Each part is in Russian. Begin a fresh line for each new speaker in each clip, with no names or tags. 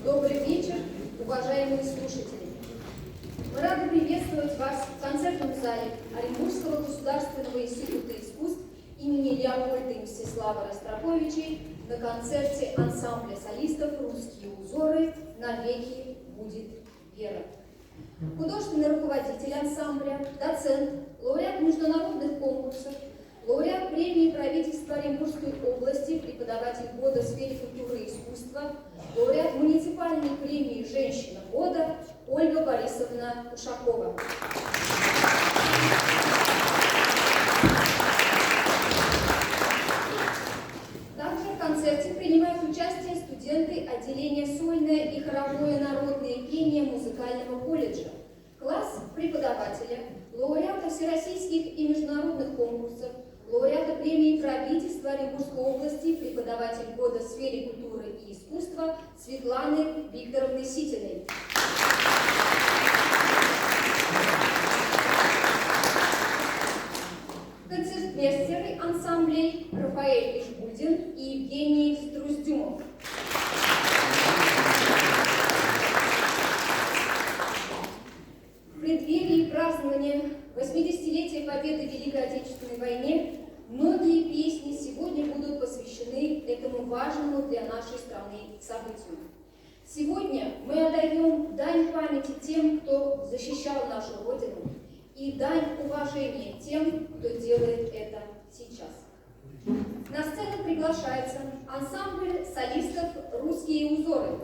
Добрый вечер, уважаемые слушатели. Мы рады приветствовать вас в концертном зале Оренбургского государственного института искусств имени Леопольда и Мстислава Ростроповичей на концерте ансамбля солистов «Русские узоры. Навеки будет вера». Художественный руководитель ансамбля, доцент, лауреат международных конкурсов, лауреат премии правительства Оренбургской области, преподаватель года в сфере культуры и искусства, лауреат муниципальной премии «Женщина года» Ольга Борисовна Ушакова. Также в концерте принимают участие студенты отделения сольное и хоровое народное пение музыкального колледжа, класс преподавателя, лауреата всероссийских и международных конкурсов, лауреата премии правительства Оренбургской области, преподаватель года в сфере культуры и искусства Светланы Викторовны Ситиной. Концертмейстеры ансамблей Рафаэль Ишбудин и Евгений Струздюмов. В преддверии празднования 80-летия победы в Великой Отечественной войне многие песни сегодня будут посвящены этому важному для нашей страны событию. Сегодня мы отдаем дань памяти тем, кто защищал нашу Родину, и дань уважения тем, кто делает это сейчас. На сцену приглашается ансамбль солистов «Русские узоры».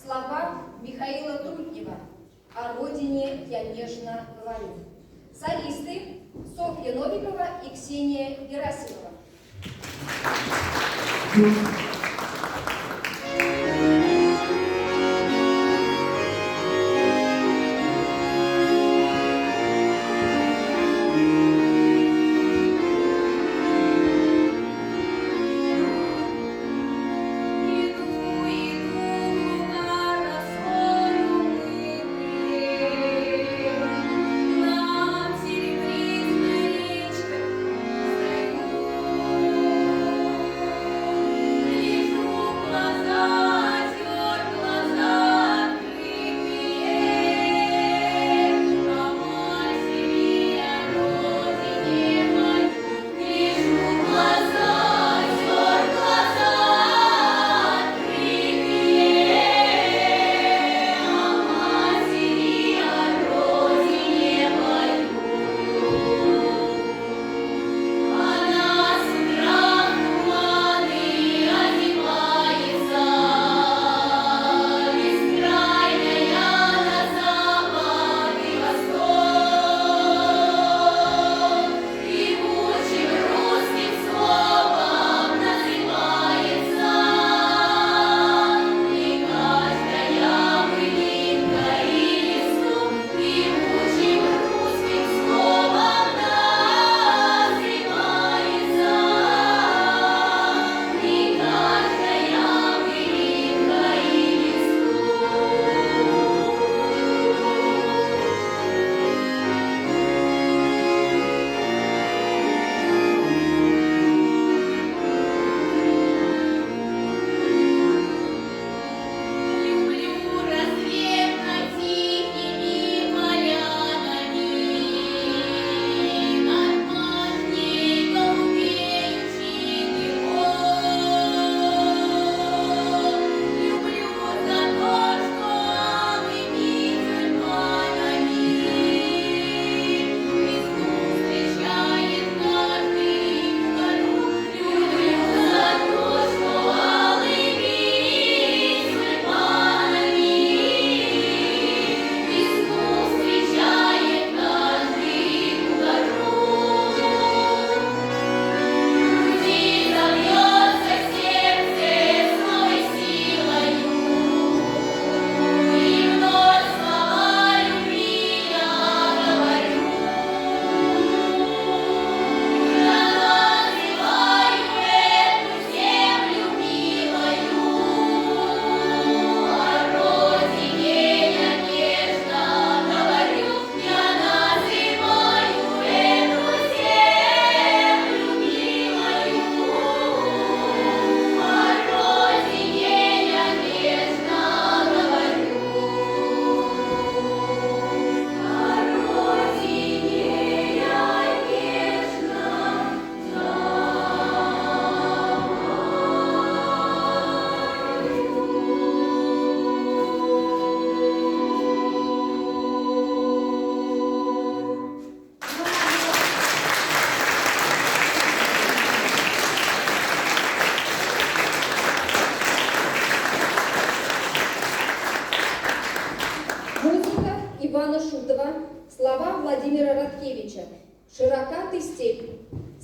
Слова Михаила Трутнева «О родине я нежно говорю». Солисты Софья Новикова и Ксения Герасимова.
Yeah.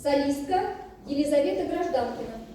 солистка Елизавета Гражданкина.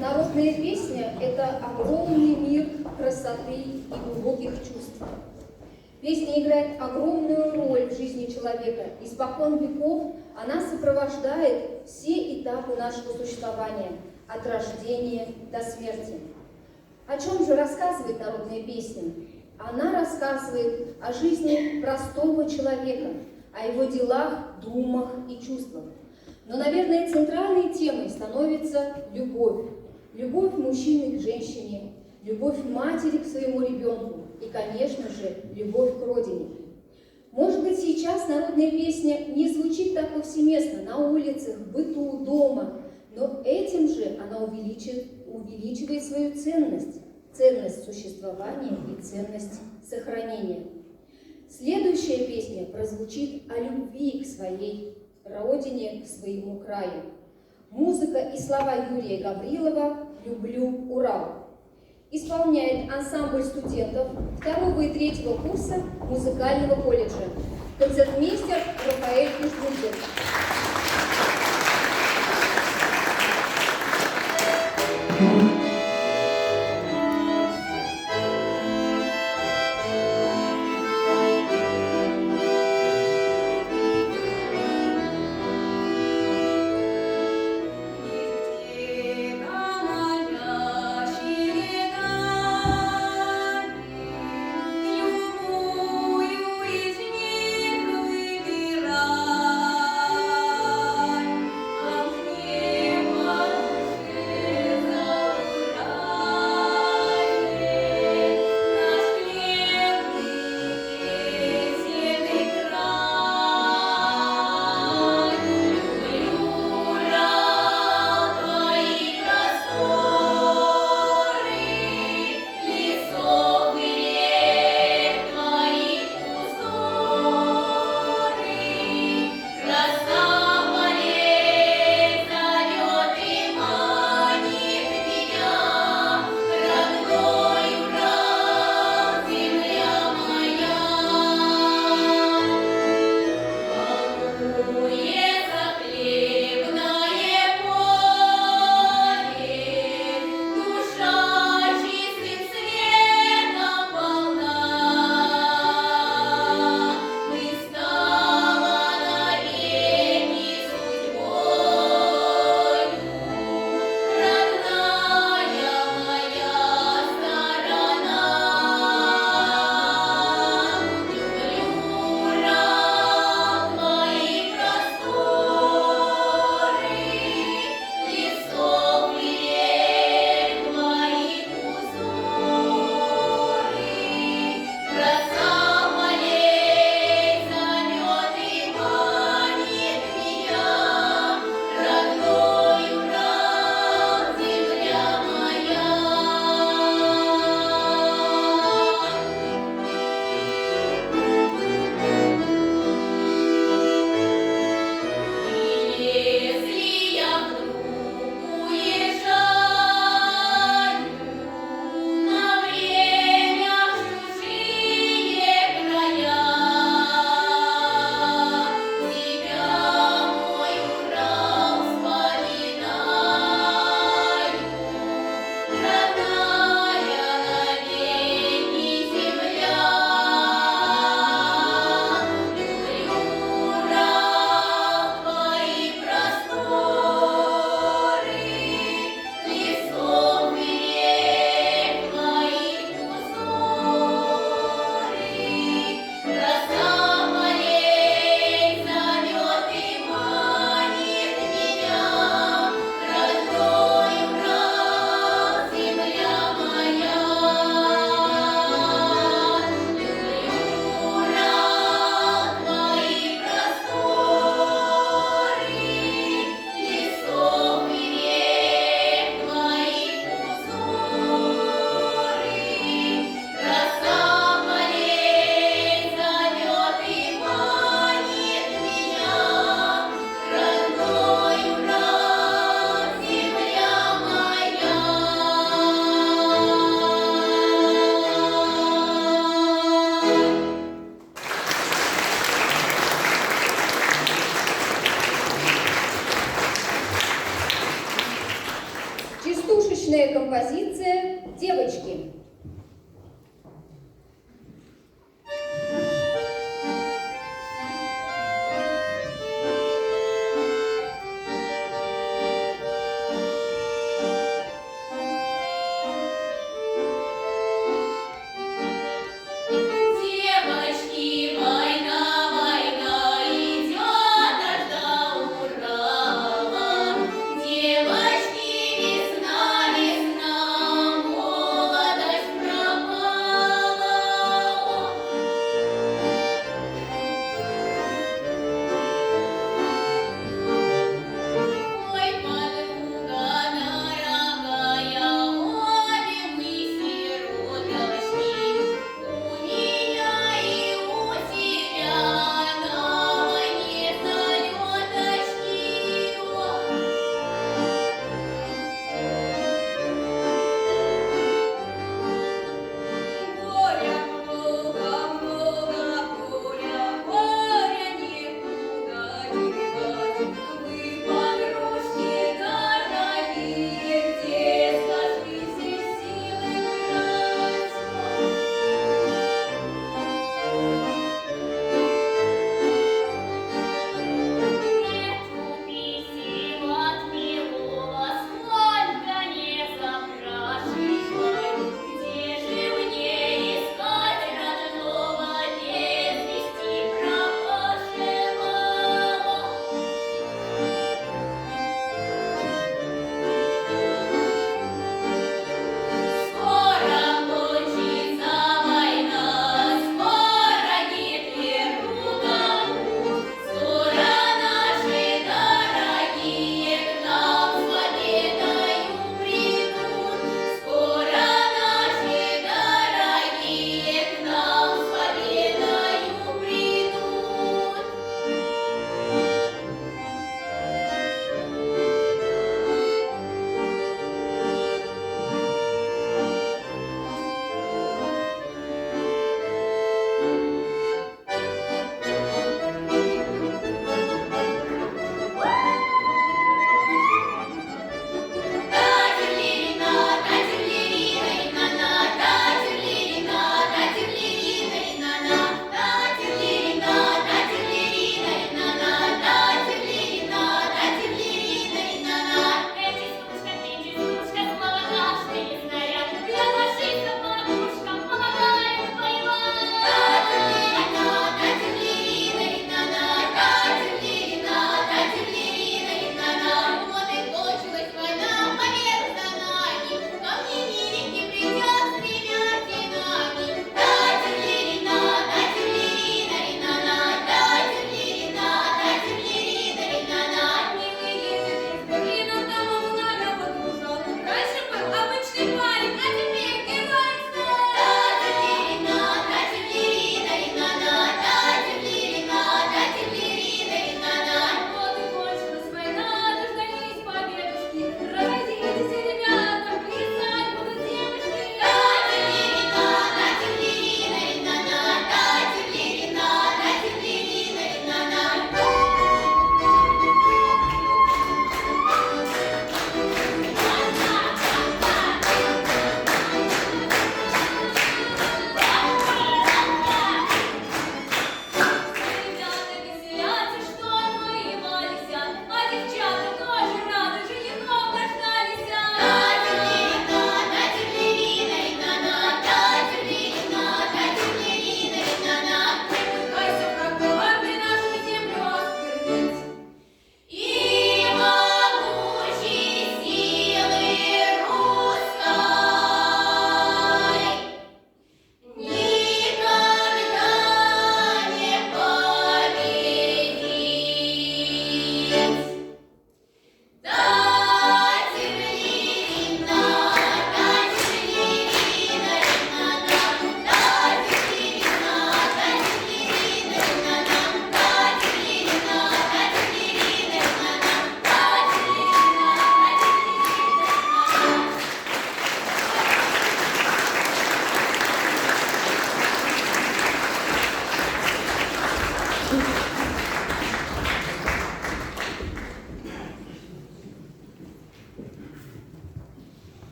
Народная песня – это огромный мир красоты и глубоких чувств. Песня играет огромную роль в жизни человека. Испокон веков она сопровождает все этапы нашего существования, от рождения до смерти. О чем же рассказывает народная песня? Она рассказывает о жизни простого человека, о его делах, думах и чувствах. Но, наверное, центральной темой становится любовь. Любовь мужчины к женщине, любовь матери к своему ребенку и, конечно же, любовь к родине. Может быть, сейчас народная песня не звучит так повсеместно на улицах, в быту, дома, но этим же она увеличивает свою ценность, ценность существования и ценность сохранения. Следующая песня прозвучит о любви к своей родине, к своему краю. Музыка и слова Юрия Гаврилова «Люблю Урал». Исполняет ансамбль студентов 2 и 3 курса музыкального колледжа. Концертмейстер Рафаэль Кушбургер.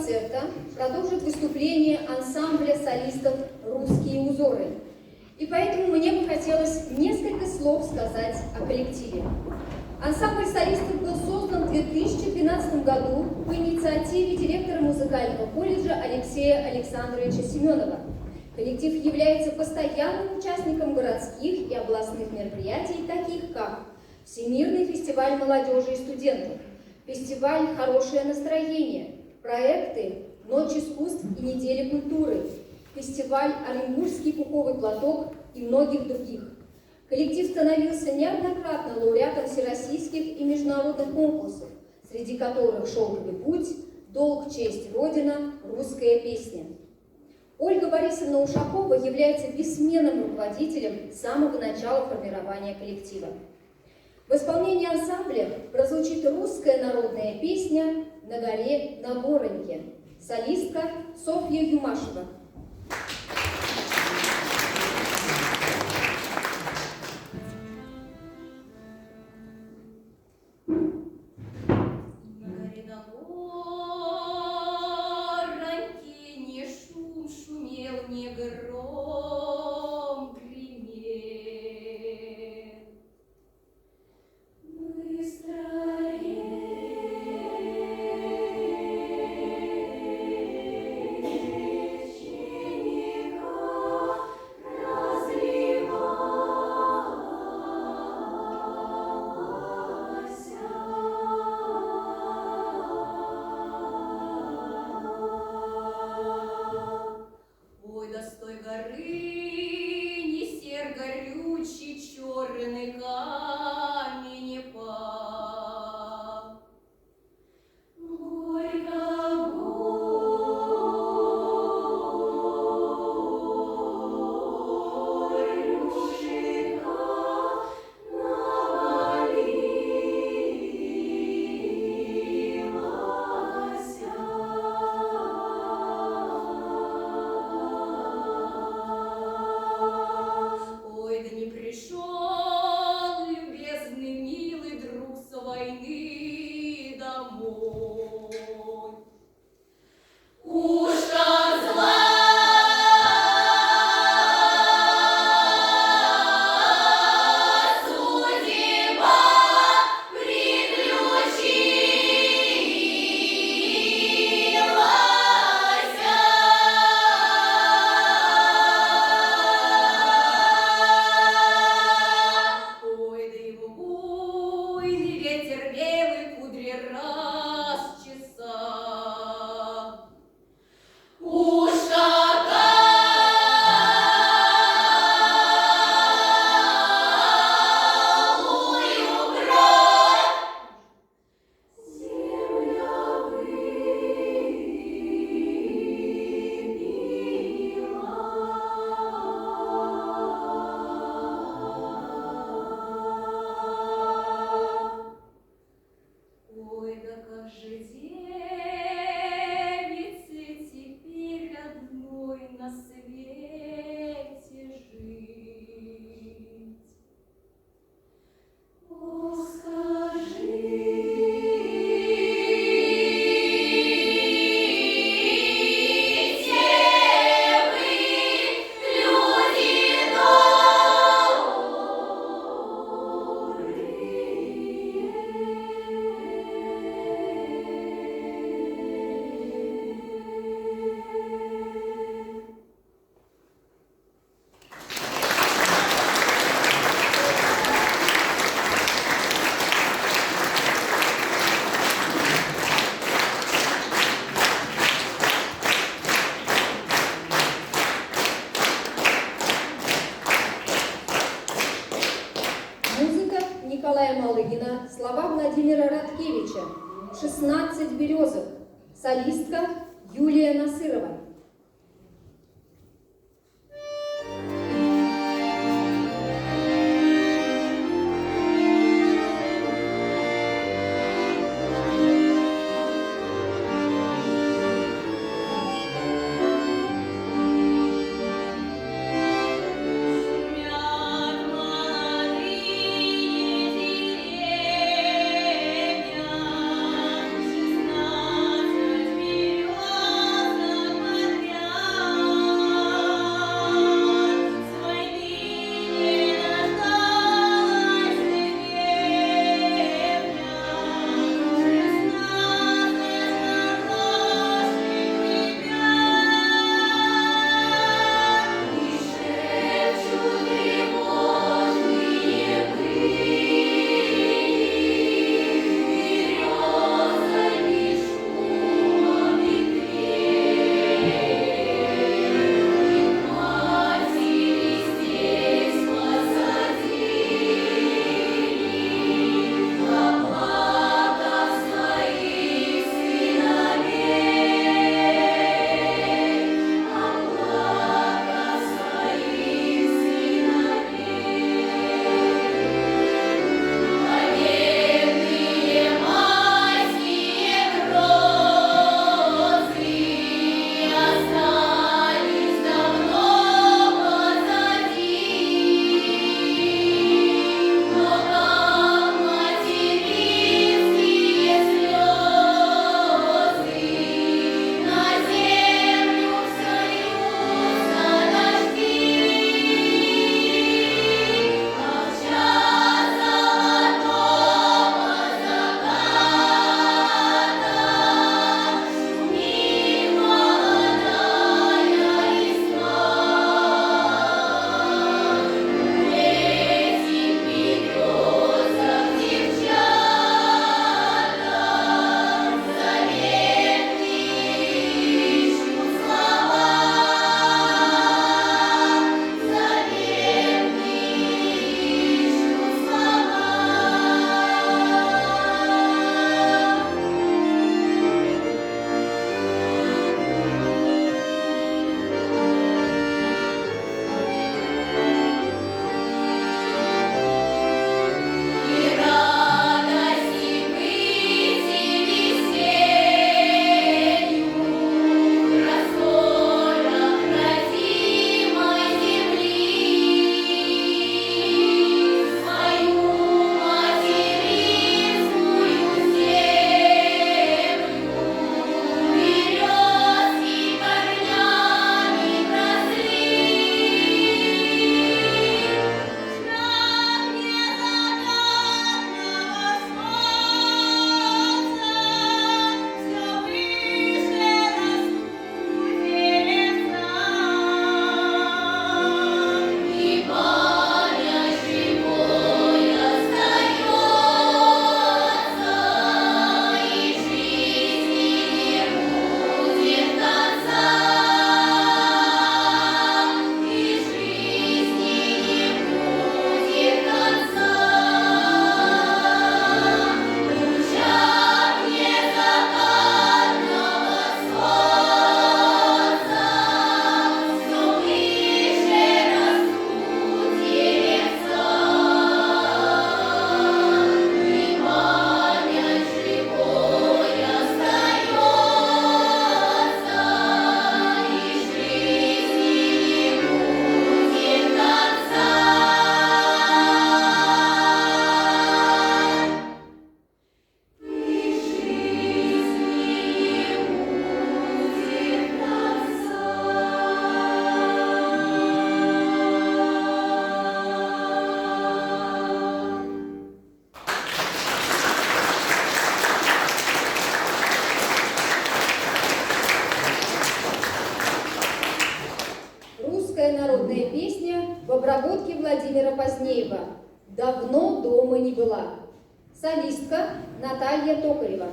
концерта продолжит выступление ансамбля солистов «Русские узоры». И поэтому мне бы хотелось несколько слов сказать о коллективе. Ансамбль солистов был создан в 2012 году по инициативе директора музыкального колледжа Алексея Александровича Семенова. Коллектив является постоянным участником городских и областных мероприятий, таких как Всемирный фестиваль молодежи и студентов, фестиваль «Хорошее настроение», проекты «Ночь искусств» и «Неделя культуры», фестиваль «Оренбургский пуховый платок» и многих других. Коллектив становился неоднократно лауреатом всероссийских и международных конкурсов, среди которых «Шелковый путь», «Долг, честь, Родина», «Русская песня». Ольга Борисовна Ушакова является бессменным руководителем с самого начала формирования коллектива. В исполнении ансамбля прозвучит русская народная песня «На горе на Гороньке». Солистка Софья Юмашева. Слова Владимира Радкевича «16 березок». Солистка Юлия Насырова.
Березок.
Давно дома не была. Солистка Наталья Токарева.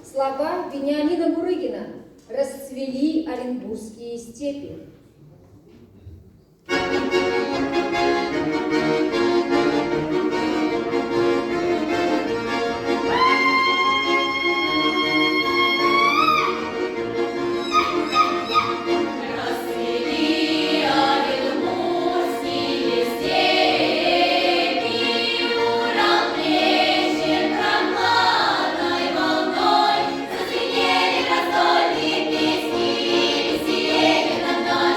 Слова Вениамина Бурыгина «Расцвели оренбургские степи».
Раздольные песни, веселье над нами.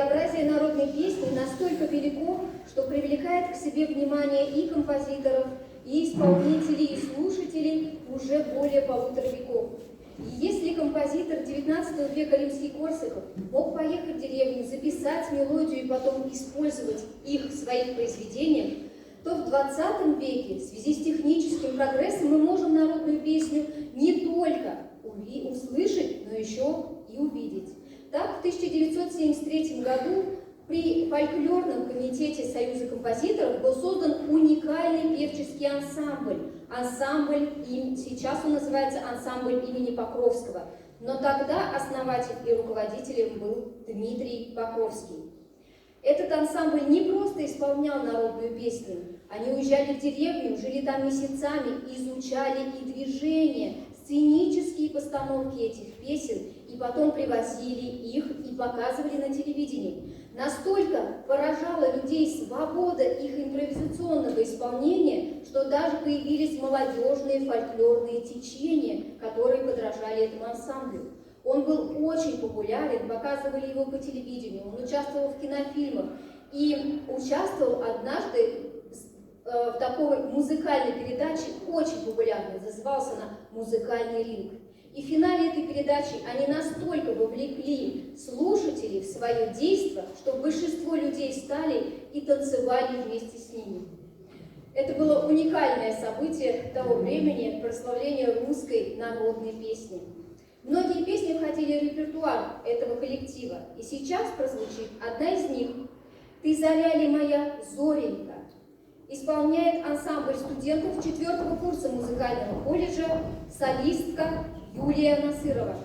Разнообразие народной песни настолько велико, что привлекает к себе внимание и композиторов, и исполнителей, и слушателей уже более полутора веков. И если композитор XIX века Римский-Корсаков мог поехать в деревню, записать мелодию и потом использовать их в своих произведениях, то в XX веке в связи с техническим прогрессом мы можем народную песню не только услышать, но еще и увидеть. Так, в 1973 году при фольклорном комитете Союза композиторов был создан уникальный певческий ансамбль. Сейчас он называется ансамбль имени Покровского. Но тогда основатель и руководителем был Дмитрий Покровский. Этот ансамбль не просто исполнял народную песню. Они уезжали в деревню, жили там месяцами, изучали и движения, сценические постановки этих песен, и потом привозили их и показывали на телевидении. Настолько поражала людей свобода их импровизационного исполнения, что даже появились молодежные фольклорные течения, которые подражали этому ансамблю. Он был очень популярен, показывали его по телевидению, он участвовал в кинофильмах и участвовал однажды в такой музыкальной передаче, очень популярной, назывался она «Музыкальный ринг». И в финале этой передачи они настолько вовлекли слушателей в свое действо, что большинство людей стали и танцевали вместе с ними. Это было уникальное событие того времени, прославление русской народной песни. Многие песни входили в репертуар этого коллектива, и сейчас прозвучит одна из них «Ты заря ли моя зоренька». Исполняет ансамбль студентов 4-го курса музыкального колледжа солистка Юлия Насырова.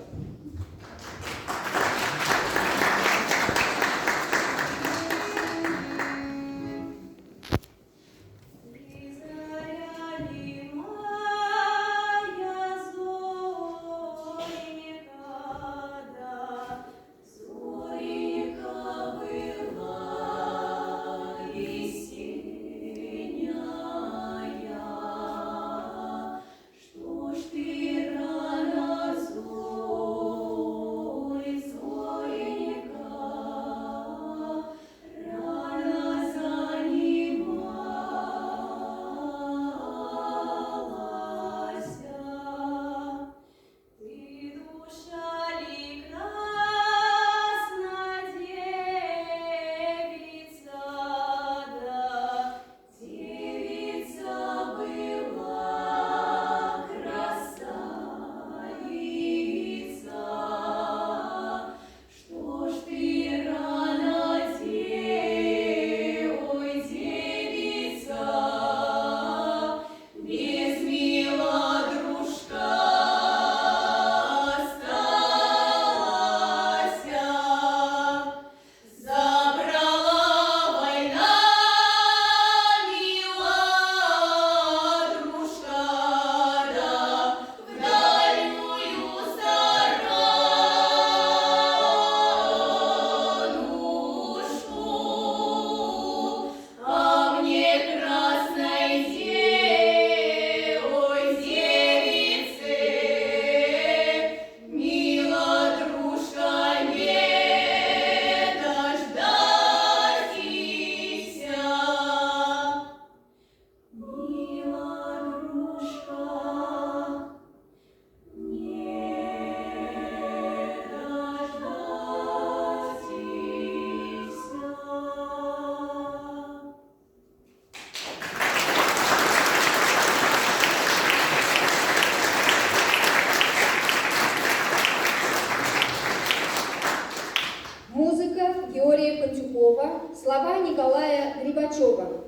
Слова Николая Грибачева.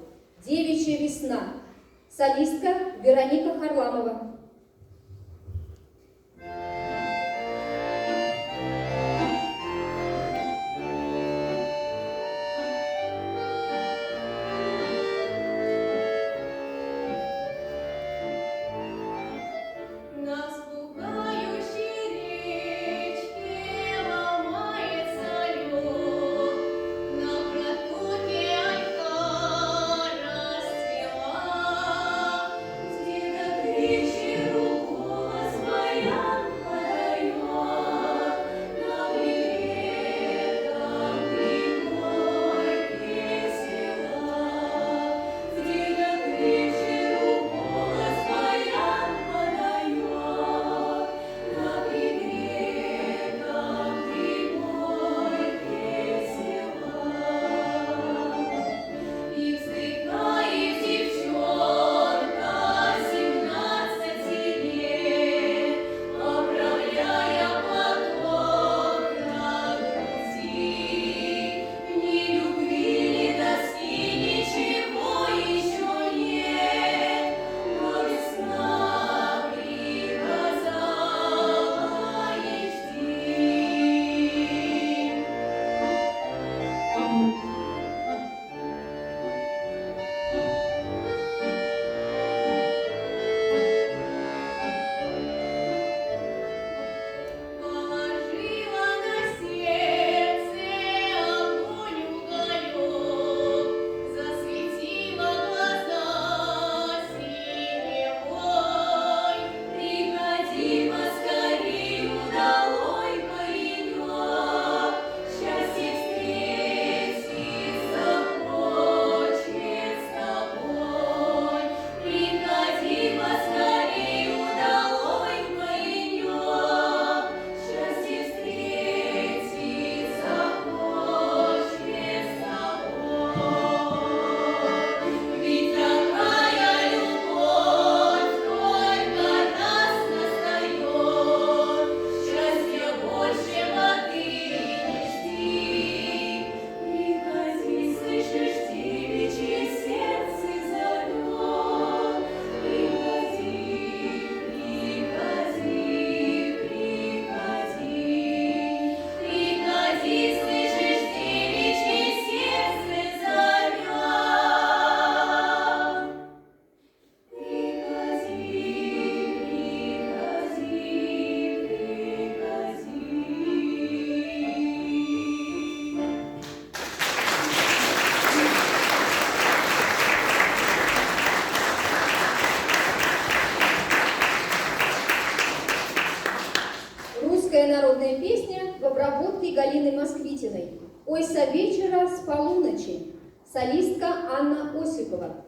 «Девичья весна». Солистка Вероника Харламова.
Вечер
со вечера, с полуночи. Солистка Анна Осипова.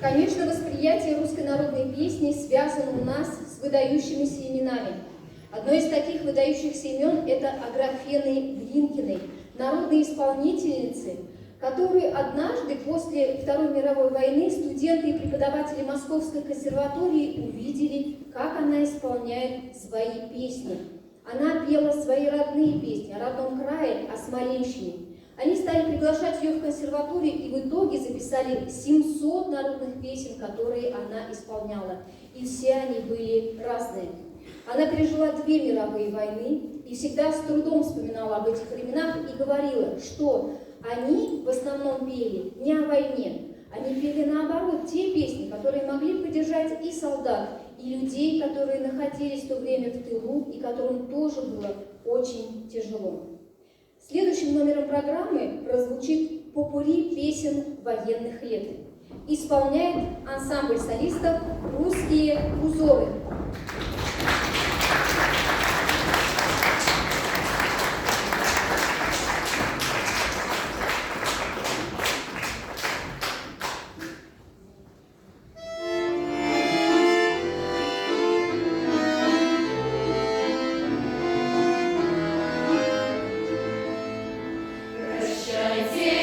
Конечно, восприятие русской народной песни связано у нас с выдающимися именами. Одно из таких выдающихся имен – это Аграфены Глинкиной, народной исполнительницы, которую однажды после Второй мировой войны студенты и преподаватели Московской консерватории увидели, как она исполняет свои песни. Она пела свои родные песни о родном крае, о Смоленщине. Они стали приглашать ее в консерваторию и в итоге записали 700 народных песен, которые она исполняла. И все они были разные. Она пережила 2 мировые войны и всегда с трудом вспоминала об этих временах и говорила, что они в основном пели не о войне, они пели наоборот те песни, которые могли поддержать и солдат, и людей, которые находились в то время в тылу, и которым тоже было очень тяжело. Следующим номером программы прозвучит попурри песен военных лет. Исполняет ансамбль солистов «Русские узоры».
Прощайте,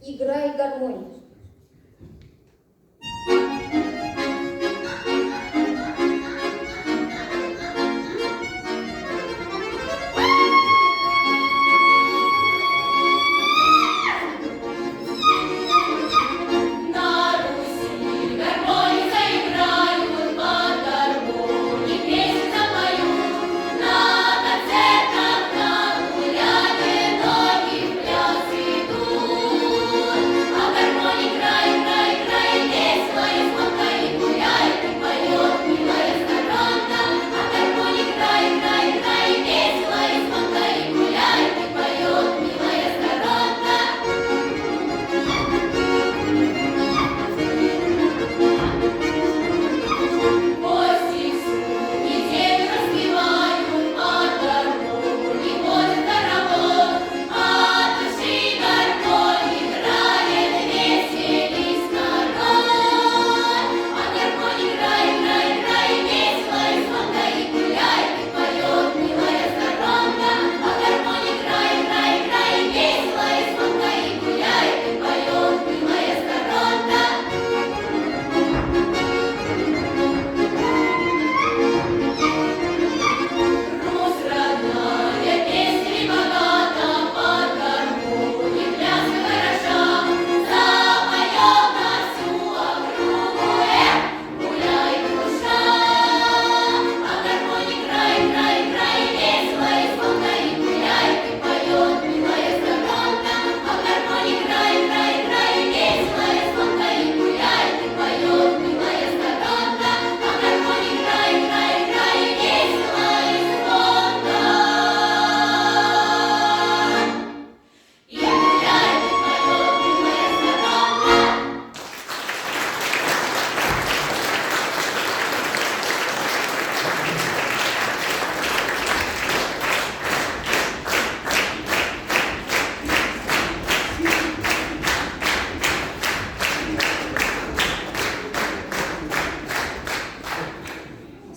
играй гармонию.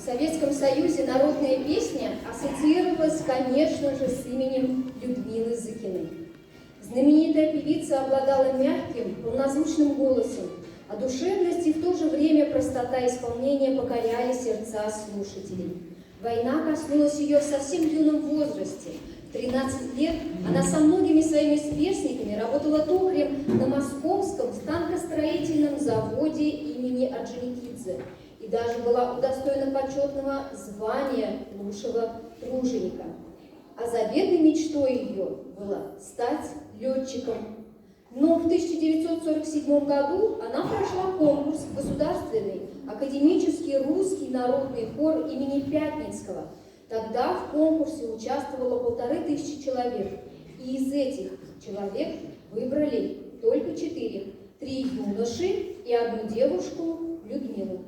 В Советском Союзе народная песня ассоциировалась, конечно же, с именем Людмилы Зыкиной. Знаменитая певица обладала мягким, полнозвучным голосом, а душевность и в то же время простота исполнения покоряли сердца слушателей. Война коснулась ее в совсем юном возрасте. В 13 лет она со многими своими сверстниками работала токарем на Московском станкостроительном заводе имени Орджоникидзе и даже была удостоена почетного звания лучшего труженика. А заветной мечтой ее было стать летчиком. Но в 1947 году она прошла конкурс в Государственный академический русский народный хор имени Пятницкого. Тогда в конкурсе участвовало 1500 человек, и из этих человек выбрали только 4. 3 юноши и 1 девушку, Людмилу.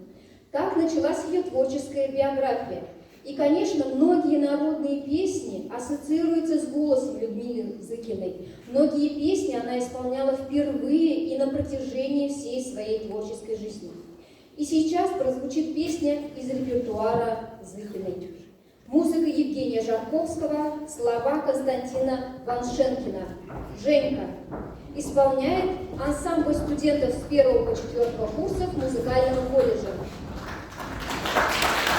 Так началась ее творческая биография. И, конечно, многие народные песни ассоциируются с голосом Людмилы Зыкиной. Многие песни она исполняла впервые и на протяжении всей своей творческой жизни. И сейчас прозвучит песня из репертуара Зыкиной. Музыка Евгения Жарковского, слова Константина Ваншенкина. «Женька» исполняет ансамбль студентов с 1 по 4 курсов музыкального колледжа.
Жива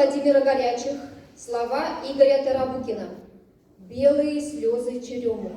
Владимира Горячих, слова Игоря Тарабукина. «Белые слезы черемух».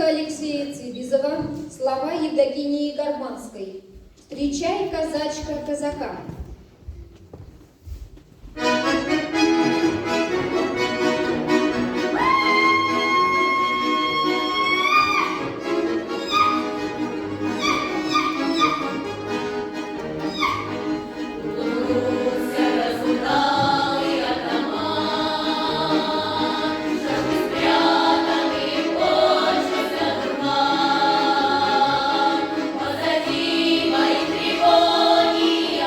Алексея Цивизова, слова Евдокии Гарманской. «Встречай, казачка, казака».
Позади мои тревоги,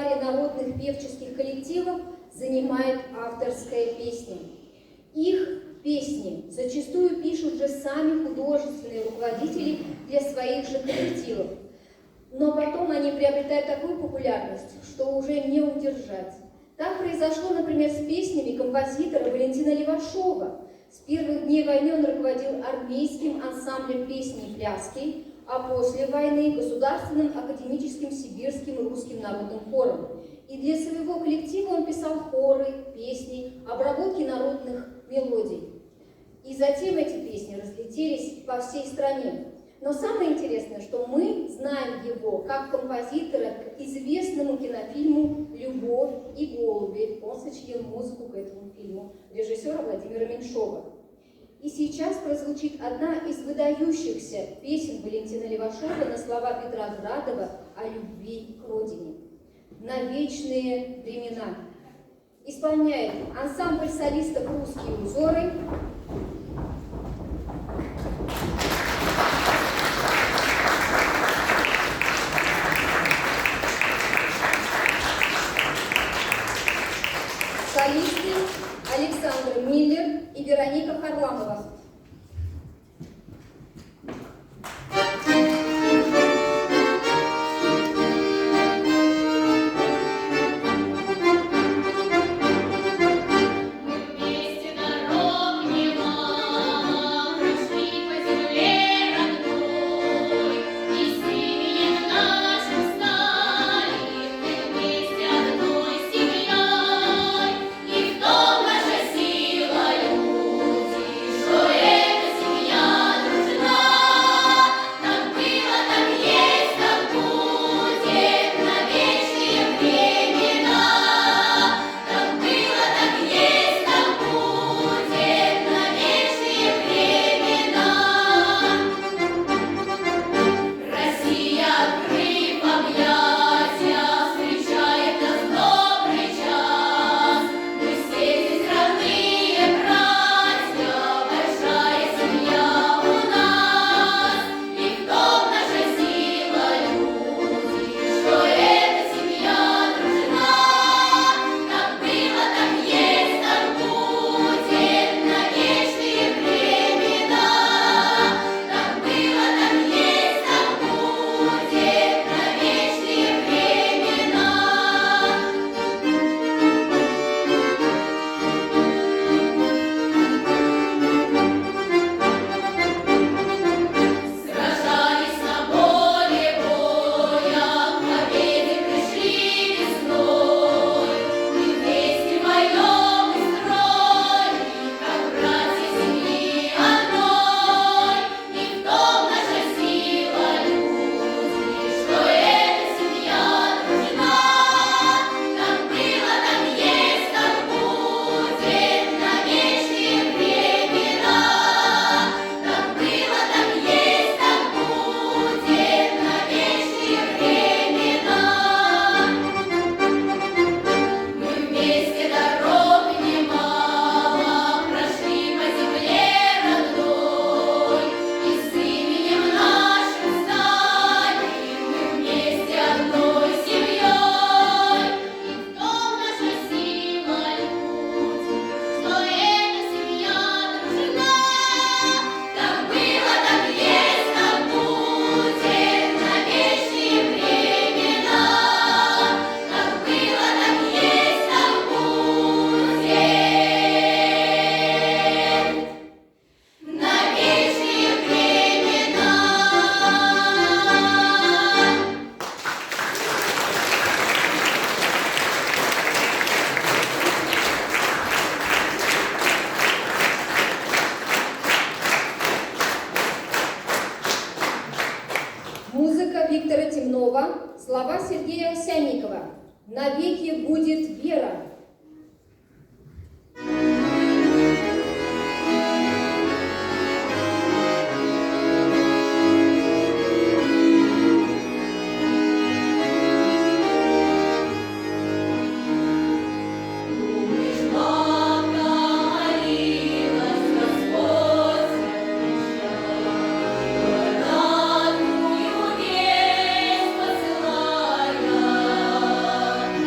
репертуаре народных певческих коллективов занимает авторская песня. Их песни зачастую пишут же сами художественные руководители для своих же коллективов. Но потом они приобретают такую популярность, что уже не удержать. Так произошло, например, с песнями композитора Валентина Левашова. С первых дней войны он руководил армейским ансамблем песни и пляски, а после войны Государственным академическим сибирским русским народным хором. И для своего коллектива он писал хоры, песни, обработки народных мелодий. И затем эти песни разлетелись по всей стране. Но самое интересное, что мы знаем его как композитора к известному кинофильму «Любовь и голуби». Он сочинил музыку к этому фильму режиссера Владимира Меньшова. И сейчас прозвучит одна из выдающихся песен Валентина Левашова на слова Петра Градова о любви к родине. «На вечные времена». Исполняет ансамбль солистов «Русские узоры». Солисты Александр Миллер и Вероника Харламова. Виктора Темнова, слова Сергея Осянникова. «Навеки будет вера».
Посылая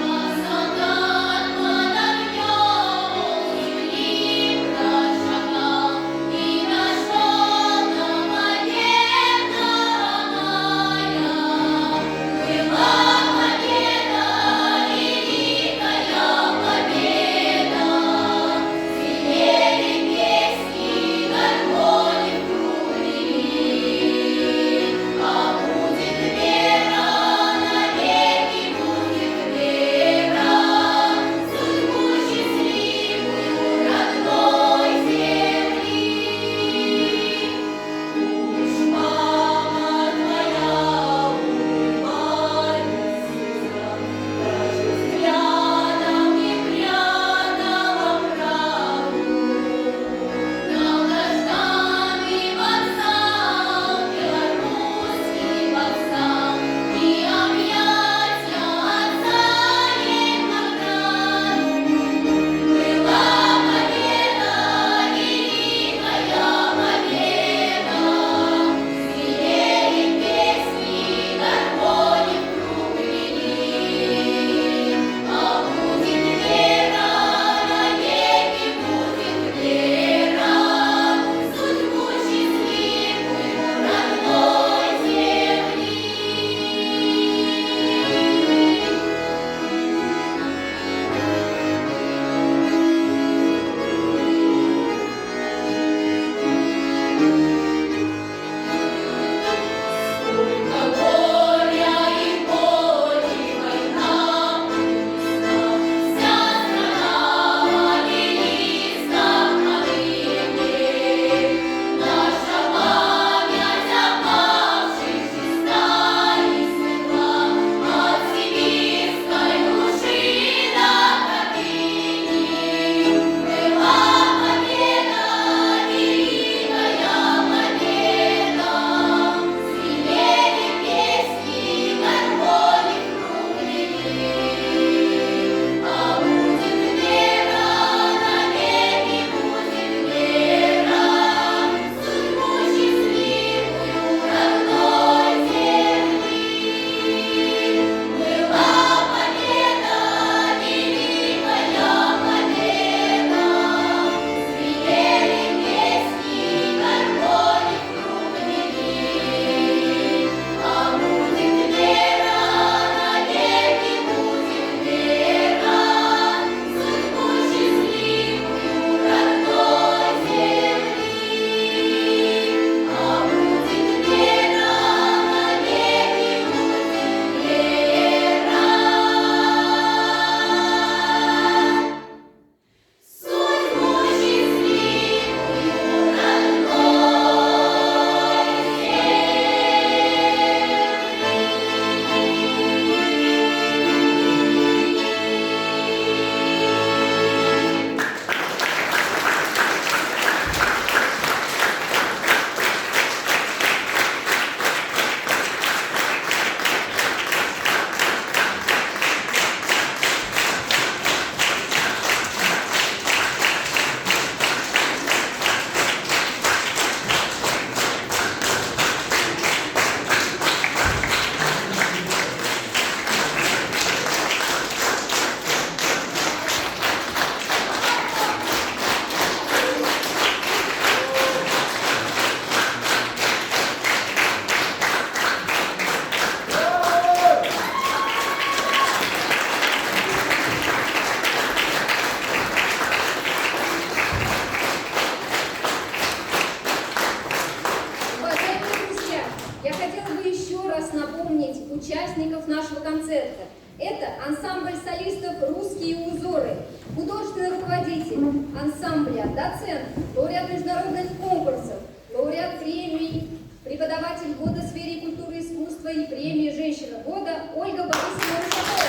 участников нашего концерта. Это ансамбль солистов «Русские узоры», художественный руководитель ансамбля, доцент, лауреат международных конкурсов, лауреат премий, преподаватель года в сфере культуры и искусства и премии «Женщина года» Ольга Борисовна Русакова.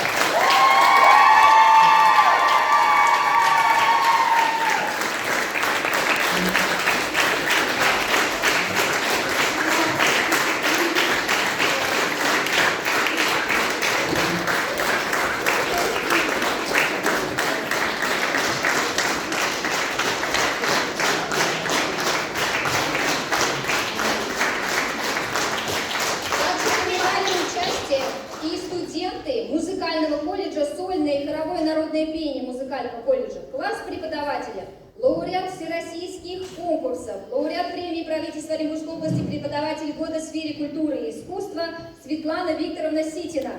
Музыкального колледжа, класс преподавателя, лауреат всероссийских конкурсов, лауреат премии правительства Оренбургской области, преподаватель года в сфере культуры и искусства Светлана Викторовна Ситина.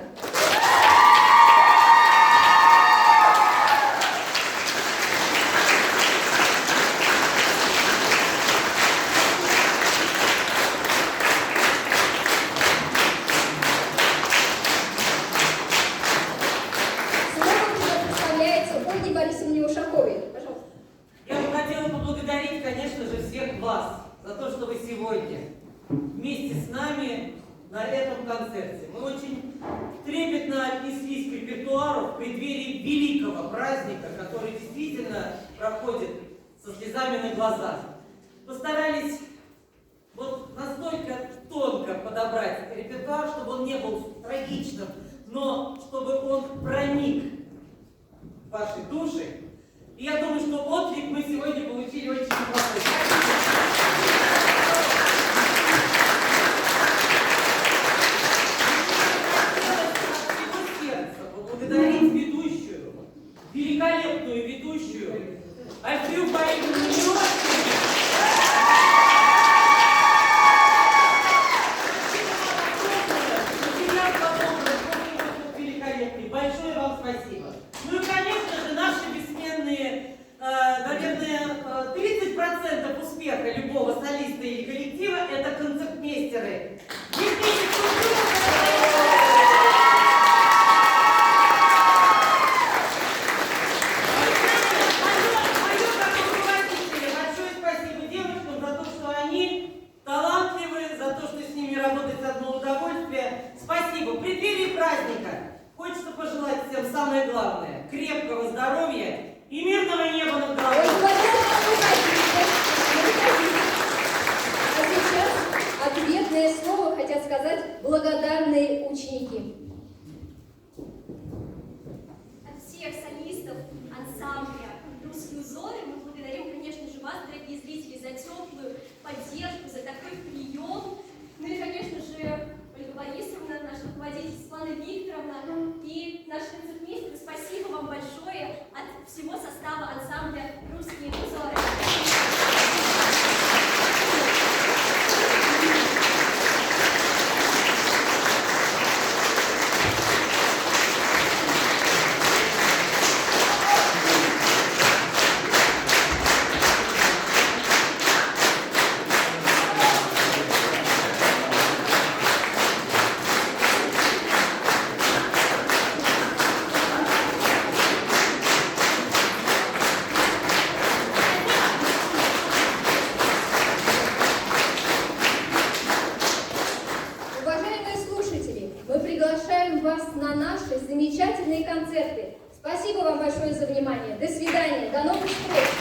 За то, что вы сегодня вместе с нами на этом концерте. Мы очень трепетно отнеслись к репертуару в преддверии великого праздника, который действительно проходит со слезами на глазах. Постарались вот настолько тонко подобрать репертуар, чтобы он не был трагичным, но чтобы он проник в ваши души. И я думаю, что отклик мы сегодня получили очень неплохой. Поблагодарить ведущую, великолепную ведущую Альфию Борисовну Мирошкину. Великолепный. Большое вам спасибо. Ну и, конечно же, наши бессменные, наверное, 30% успеха любого солиста или коллектива – это концертмейстеры. В преддверии праздника хочется пожелать всем самое главное – крепкого здоровья и мирного неба над головой.
А сейчас ответное слово хотят сказать благодарные ученики.
От всех солистов ансамбля «Русские узоры» мы благодарим, конечно же, вас, дорогие зрители, за теплую поддержку, за такой прием. Ну и, конечно же, Ольга Борисовна, наш руководитель Светлана Викторовна и наш концертмейстер, спасибо вам большое от всего состава ансамбля «Русские узоры».
Замечательные концерты. Спасибо вам большое за внимание. До свидания. До новых встреч.